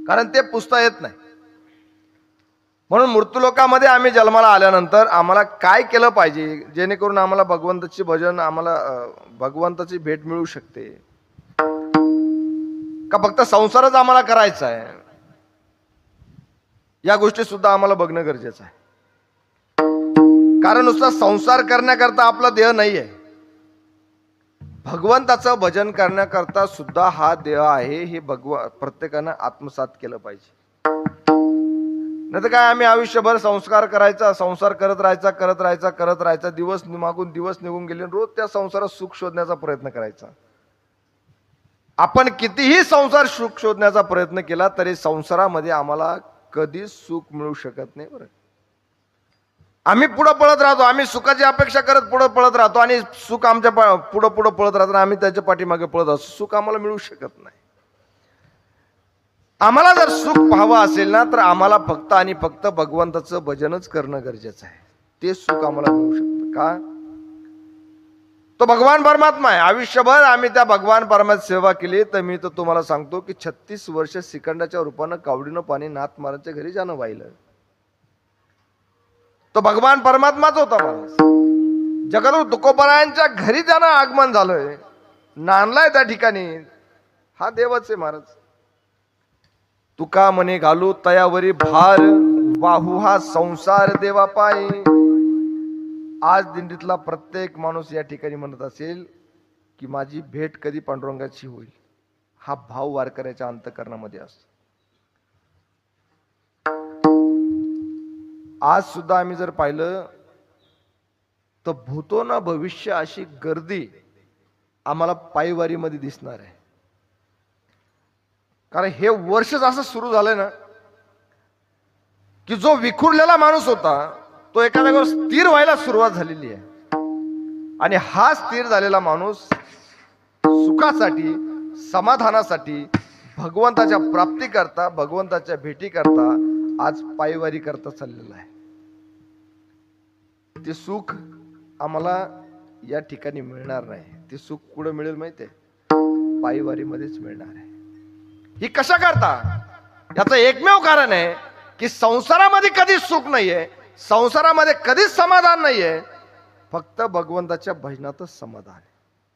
कारण ते पुसता येत नाही. म्हणून मृत्यूलोकामध्ये आम्ही जन्माला आल्यानंतर आम्हाला काय केलं पाहिजे जेणेकरून आम्हाला भगवंताची भजन आम्हाला भगवंताची भेट मिळू शकते. का फक्त संसारच आम्हाला करायचा आहे, या गोष्टी सुद्धा आम्हाला बघणं गरजेचं आहे. कारण नुसता संसार करण्याकरता आपला देह नाही आहे, भगवंताचं भजन करण्याकरता सुद्धा हा देह आहे. हे प्रत्येकानं आत्मसात केलं पाहिजे. नाही तर काय आम्ही आयुष्यभर संस्कार करायचा, संसार करत राहायचा, दिवस मागून दिवस निघून गेले, रोज त्या संसारात सुख शोधण्याचा प्रयत्न करायचा. आपण कितीही संसार सुख शोधण्याचा प्रयत्न केला तरी संसारामध्ये आम्हाला कधीच सुख मिळू शकत नाही. बरं, आम्ही पुढे पळत राहतो, आम्ही सुखाची अपेक्षा करत पुढे पळत राहतो आणि सुख आमच्या पुढे पळत राहतो, आम्ही त्याच्या पाठीमागे पळत असतो. सुख आम्हाला मिळू शकत नाही. आम्हाला जर सुख पाहावं असेल ना तर आम्हाला फक्त आणि फक्त भगवंताचं भजनच करणं गरजेचं आहे. ते सुख आम्हाला मिळू शकतं. का? तो भगवान परमात्मा आहे. आयुष्यभर आम्ही त्या भगवान परमात्म्याची सेवा केली तर मी तर तुम्हाला सांगतो की 36 वर्ष श्रीखंडाच्या रूपानं कावडीनं पाणी नाथ महाराजच्या घरी जाणं वाहिलं. तो भगवान परमात्माच होता. महाराज जगद्गुरु तुकोबारायांच्या घरी त्यानं आगमन झालंय, नांदलाय त्या ठिकाणी. हा देवच आहे. महाराज तुका म्हणे घालू तयावरी भार, वाहू हा संसार देवा पायी. आज दिंडीतला प्रत्येक माणूस या ठिकाणी म्हणत असेल की माझी भेट कधी पांडुरंगाची होईल. हा भाव वारकऱ्याच्या अंतःकरणामध्ये असतो. आज सुद्धा आम्ही जर पाहिलं तर भूतो ना भविष्य अशी गर्दी आम्हाला पायवारीमध्ये दिसणार आहे. कारण हे वर्षच असं सुरू झालंय ना की जो विखुरलेला माणूस होता तो एखाद्या जागेवर स्थिर व्हायला सुरुवात झालेली आहे. आणि हा स्थिर झालेला माणूस सुखासाठी, समाधानासाठी, भगवंताच्या प्राप्ती करता, भगवंताच्या भेटी करता आज पायवारी करता चाललेला आहे. ते सुख आम्हाला या ठिकाणी मिळणार नाही. ते सुख कुठे मिळेल माहितीये? पायवारीमध्येच मिळणार आहे. ही कशा करता? याचं एकमेव कारण आहे की संसारामध्ये कधीच सुख नाहीये, संसारामध्ये कधीच समाधान नाहीये, फक्त भगवंताच्या भजनातच समाधान आहे.